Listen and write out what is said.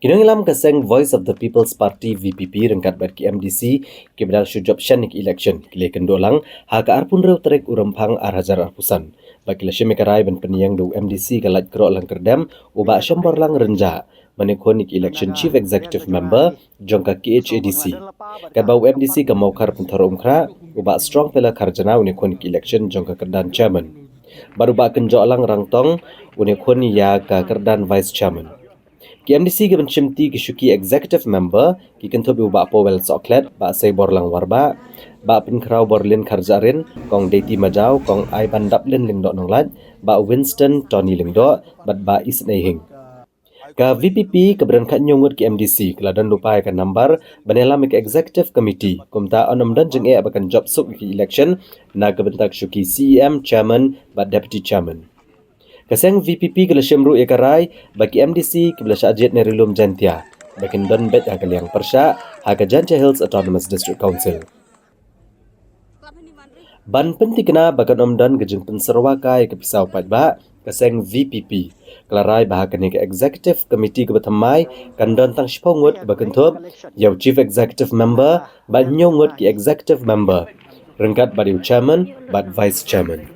Kinongilam kaseng Voice of the People's Party VPP rengkat ber KMDC kibral syujab shanik election kile kendolang ha ka arpun rew trek urempang arhajar arpusan bakila shemekarai ben peniang do MDC kalat kro lang kerdam uba shambor lang renja menikonik election chief executive member jongka KHADC kabau MDC ka maukar pentar umkra uba strong pela karjana unikonik election jongka kerdan chairman baru ba kenjo lang rangtong unikoni ya ka kerdan vice chairman KMDC given chimti ki shuki executive member ki kentobi uba powel soklet ba sei borlang warba ba pinkrau borlin karjarin kong deti majau kong ai bandaplin lingdo nonglat ba Winston Tony lingdo bat ba isnehing ka VPP keberan kat nyungut KMDC keladan lupai kan nambar banela mik executive committee kumta onom dan jeng e abakan job suk ki election na kebentak shuki CEM chairman ba deputy chairman Kaseng VPP kala syamru ekarai bagi MDC kibla syajit nerilum jantia bakin don bet ha kaliang persya ha ka Jantia Hills Autonomous District Council. Ban penti kena bakan omdan gejeng penserwakai ke pisau patba kaseng VPP kelarai bahakan ke executive committee ke betamai kan don tang shipongut bakan top yau chief executive member ban nyongut ki executive member rengkat badi chairman bad vice chairman.